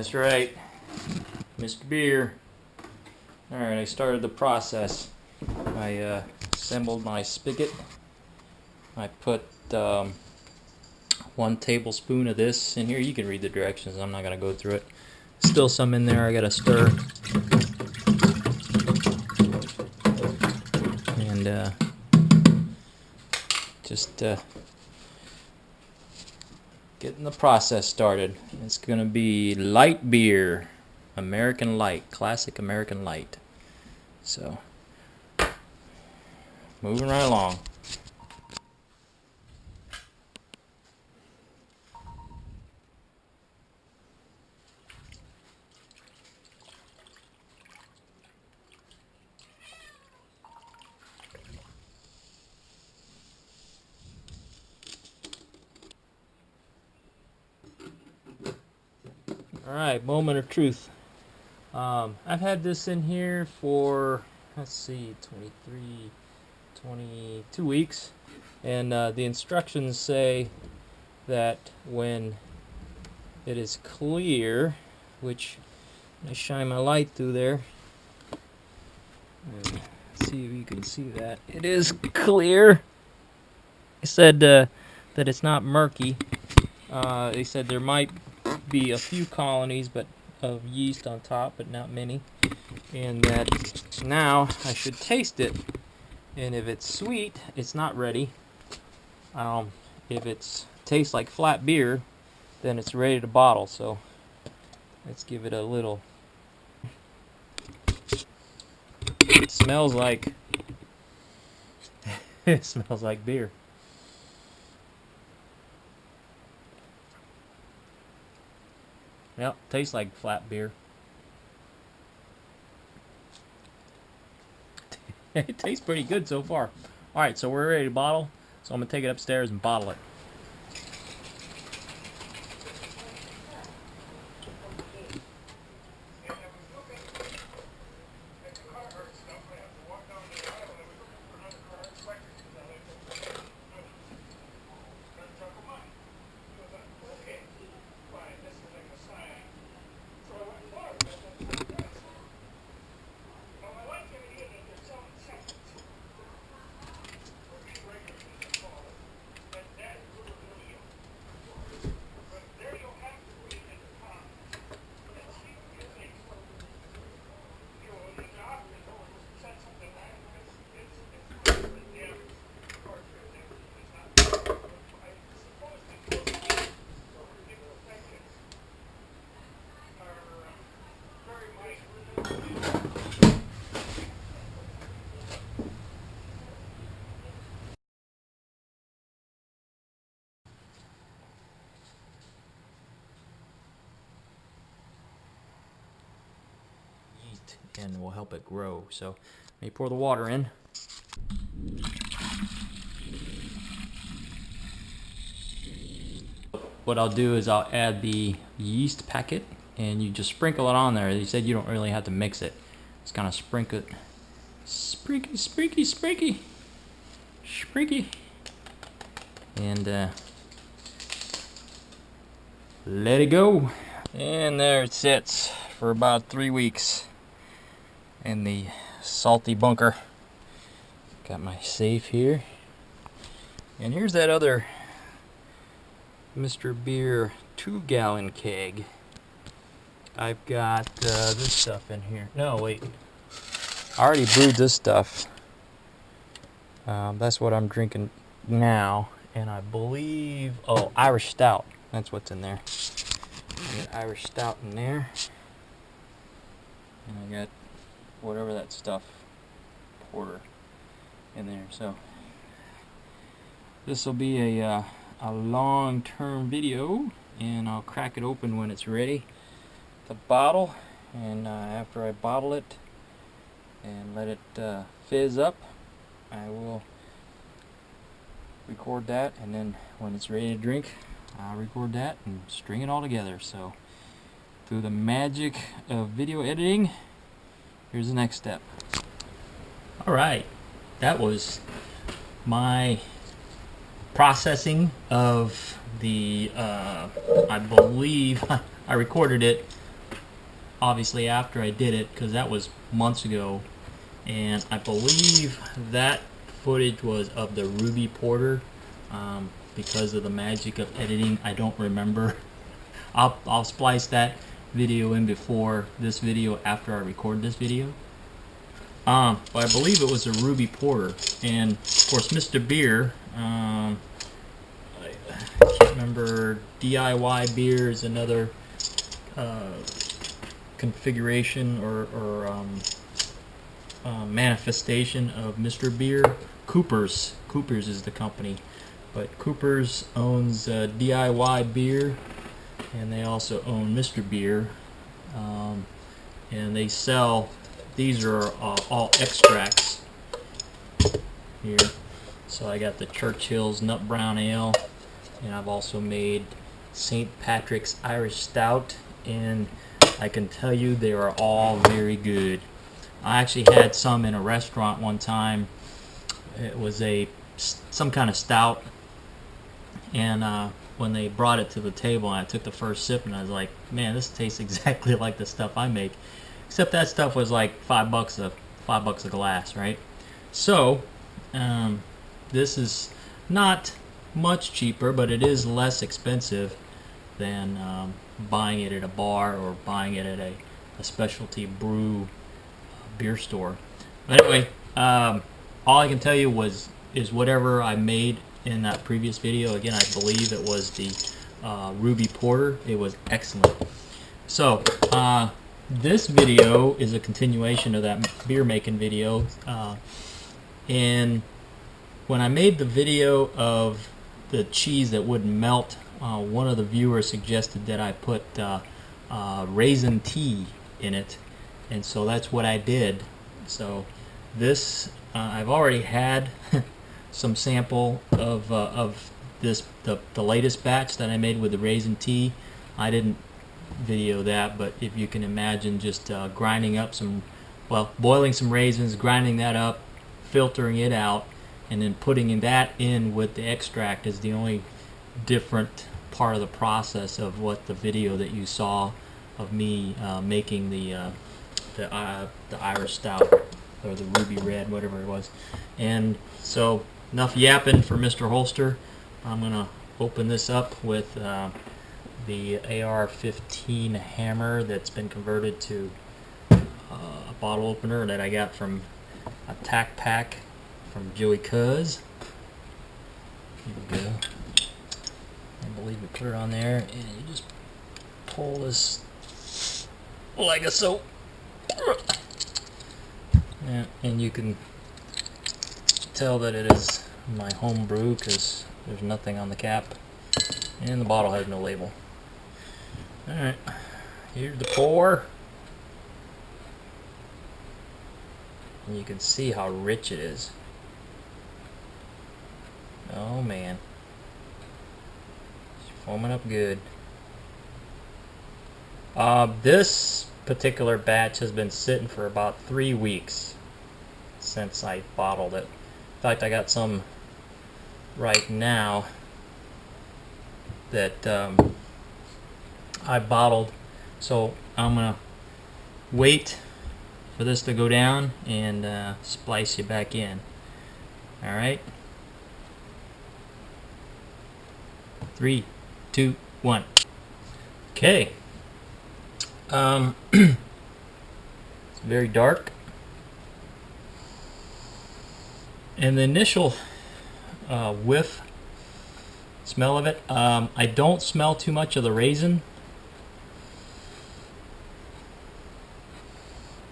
That's right, Mr. Beer. Alright, I started the process. I assembled my spigot. I put 1 tablespoon of this in here. You can read the directions, I'm not going to go through it. Still some in there, I got to stir. And just getting the process started. It's going to be light beer. American Light, classic American Light. So, moving right along. Alright, moment of truth. I've had this in here for, let's see, 22 weeks. And the instructions say that when it is clear, which I shine my light through there, and see if you can see that. It is clear. They said that it's not murky. They said there might be a few colonies of yeast on top, but not many. And that now I should taste it. And if it's sweet, it's not ready. If it tastes like flat beer, then it's ready to bottle. So let's give it a little. It smells like it smells like beer. Yep, tastes like flat beer. It tastes pretty good so far. Alright, so we're ready to bottle. So I'm going to take it upstairs and bottle it. And will help it grow. So let me pour the water in. What I'll do is I'll add the yeast packet, and you just sprinkle it on there. They said you don't really have to mix it. Just kind of sprinkle it. Sprinkly, sprinkly, sprinkly, sprinkly. And let it go. And there it sits for about 3 weeks in the salty bunker. Got my safe here. And here's that other Mr. Beer 2-gallon keg. I've got this stuff in here. No, wait. I already brewed this stuff. That's what I'm drinking now. And I believe, oh, Irish Stout. That's what's in there. I got Irish Stout in there. And I got whatever that stuff, porter, in there. So this will be a long-term video, and I'll crack it open when it's ready to bottle. And after I bottle it and let it fizz up, I will record that, and then when it's ready to drink, I'll record that and string it all together. So through the magic of video editing, here's the next step. Alright, that was my processing of the, I believe, I recorded it obviously after I did it, because that was months ago, and I believe that footage was of the Ruby Porter. Because of the magic of editing, I don't remember. I'll splice that video in before this video after I record this video. But I believe it was a Ruby Porter, and of course Mr. Beer, I can't remember, DIY Beer is another configuration or manifestation of Mr. Beer. Cooper's is the company, but Cooper's owns DIY Beer, and they also own Mr. Beer, and they sell, these are all extracts here. So I got the Churchill's Nut Brown Ale, and I've also made St. Patrick's Irish Stout, and I can tell you they are all very good. I actually had some in a restaurant one time. It was some kind of stout, and when they brought it to the table and I took the first sip, and I was like, man, this tastes exactly like the stuff I make, except that stuff was like $5 a glass, right? So this is not much cheaper, but it is less expensive than buying it at a bar or buying it at a specialty beer store. But anyway, all I can tell you is whatever I made in that previous video. Again, I believe it was the Ruby Porter. It was excellent. So this video is a continuation of that beer making video, and when I made the video of the cheese that wouldn't melt, one of the viewers suggested that I put raisin tea in it, and so that's what I did. So this I've already had some sample of this the latest batch that I made with the raisin tea. I didn't video that, but if you can imagine just grinding up boiling some raisins, grinding that up, filtering it out, and then putting that in with the extract is the only different part of the process of what the video that you saw of me making the Irish Stout, or the Ruby Red, whatever it was. And so enough yapping for Mr. Holster. I'm gonna open this up with the AR-15 hammer that's been converted to a bottle opener that I got from a tack pack from Joey Cuz. Here we go. I believe we put it on there, and you just pull this like a soap. Yeah, and you can tell that it is my home brew because there's nothing on the cap, and the bottle has no label. Alright, here's the pour, and you can see how rich it is. Oh man, it's foaming up good. This particular batch has been sitting for about 3 weeks since I bottled it. In fact, I got some right now that I bottled, so I'm gonna wait for this to go down and splice you back in. Alright, 3, 2, 1. Okay. It's very dark, and the initial whiff smell of it, I don't smell too much of the raisin.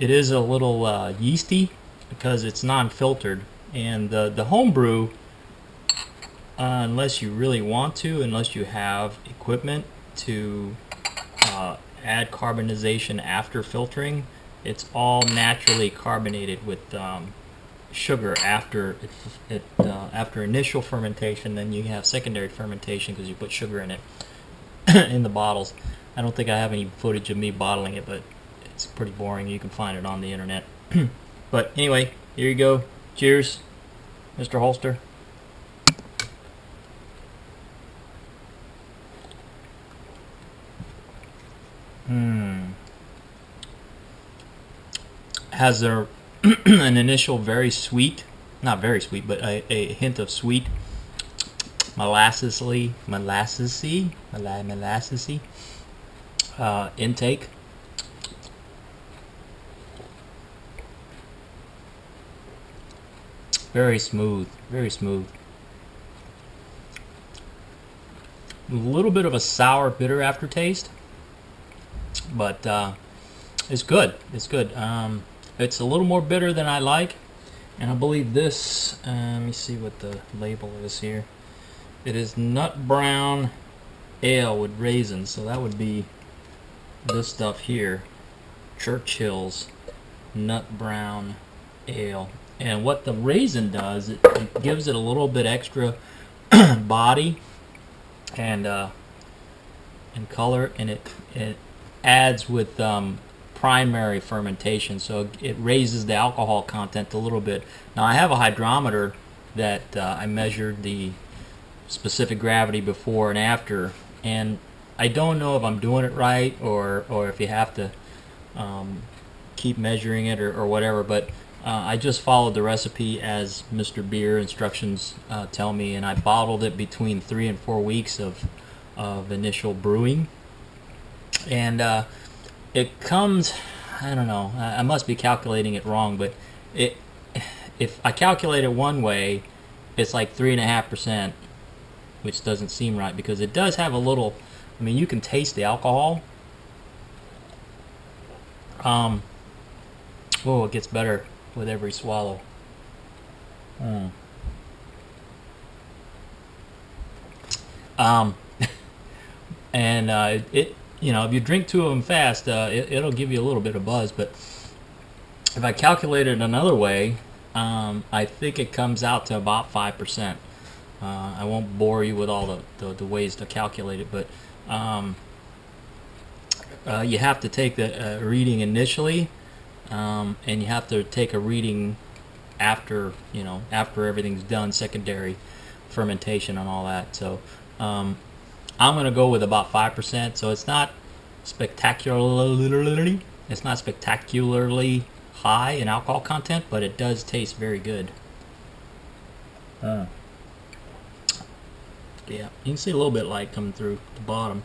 It is a little yeasty because it's non-filtered, and the homebrew, unless you really want to, unless you have equipment to add carbonization after filtering, it's all naturally carbonated with sugar after after initial fermentation. Then you have secondary fermentation because you put sugar in it in the bottles. I don't think I have any footage of me bottling it, but it's pretty boring. You can find it on the internet. But anyway, here you go. Cheers, Mr. Holster. has an initial very sweet, not very sweet, but a hint of sweet molassesy intake. Very smooth, very smooth. A little bit of a sour, bitter aftertaste, but it's good. It's good. It's a little more bitter than I like, and I believe this. Let me see what the label is here. It is nut brown ale with raisins, so that would be this stuff here, Churchill's nut brown ale. And what the raisin does, it gives it a little bit extra body and color, and it adds with primary fermentation, so it raises the alcohol content a little bit. Now I have a hydrometer that I measured the specific gravity before and after, and I don't know if I'm doing it right or if you have to keep measuring it or whatever, but I just followed the recipe as Mr. Beer instructions tell me, and I bottled it between 3 and 4 weeks of initial brewing, and it comes, I don't know, I must be calculating it wrong, but if I calculate it one way, it's like 3.5%, which doesn't seem right, because it does have a little, I mean, you can taste the alcohol. Oh, it gets better with every swallow. And it you know, if you drink 2 of them fast, it'll give you a little bit of buzz. But if I calculate it another way, I think it comes out to about 5%. I won't bore you with all the ways to calculate it, but you have to take the reading initially, and you have to take a reading after, you know, after everything's done, secondary fermentation and all that. So I'm going to go with about 5%. So it's not spectacularly high in alcohol content, but it does taste very good. Yeah, you can see a little bit of light coming through the bottom.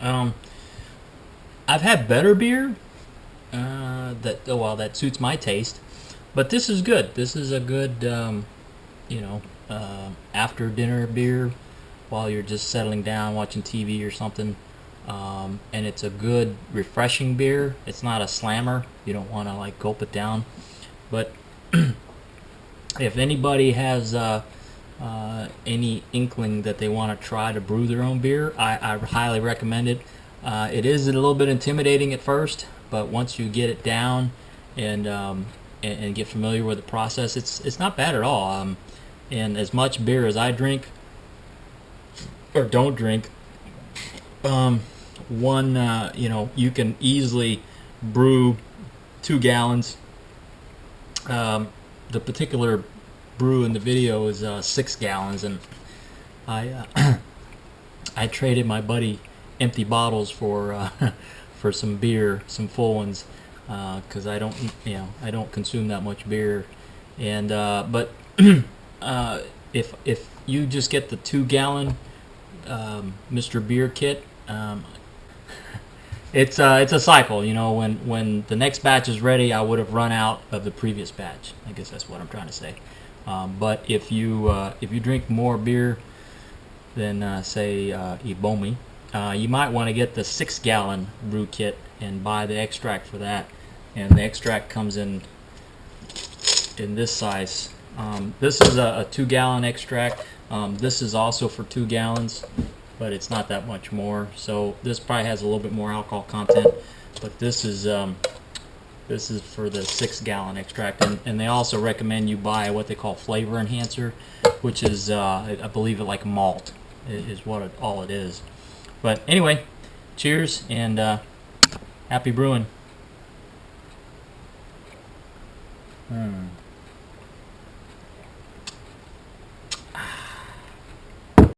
I've had better beer that suits my taste, but this is good. This is a good you know, after dinner beer while you're just settling down watching TV or something, and it's a good refreshing beer. It's not a slammer. You don't want to like gulp it down, but if anybody has any inkling that they want to try to brew their own beer, I highly recommend it. It is a little bit intimidating at first, but once you get it down and get familiar with the process, it's not bad at all. And as much beer as I drink or don't drink, you know, you can easily brew 2 gallons. The particular brew in the video is 6 gallons, and I traded my buddy empty bottles for for some beer, some full ones, because I don't consume that much beer, and but if you just get the 2-gallon Mr. Beer kit, it's a cycle. You know, when the next batch is ready, I would have run out of the previous batch. I guess that's what I'm trying to say. But if you drink more beer than say Ibomi, you might want to get the 6-gallon brew kit and buy the extract for that. And the extract comes in this size. This is a 2-gallon extract. This is also for 2 gallons, but it's not that much more. So this probably has a little bit more alcohol content, but this is for the 6-gallon extract. And they also recommend you buy what they call flavor enhancer, which is I believe it like malt is what all it is. But anyway, cheers and happy brewing.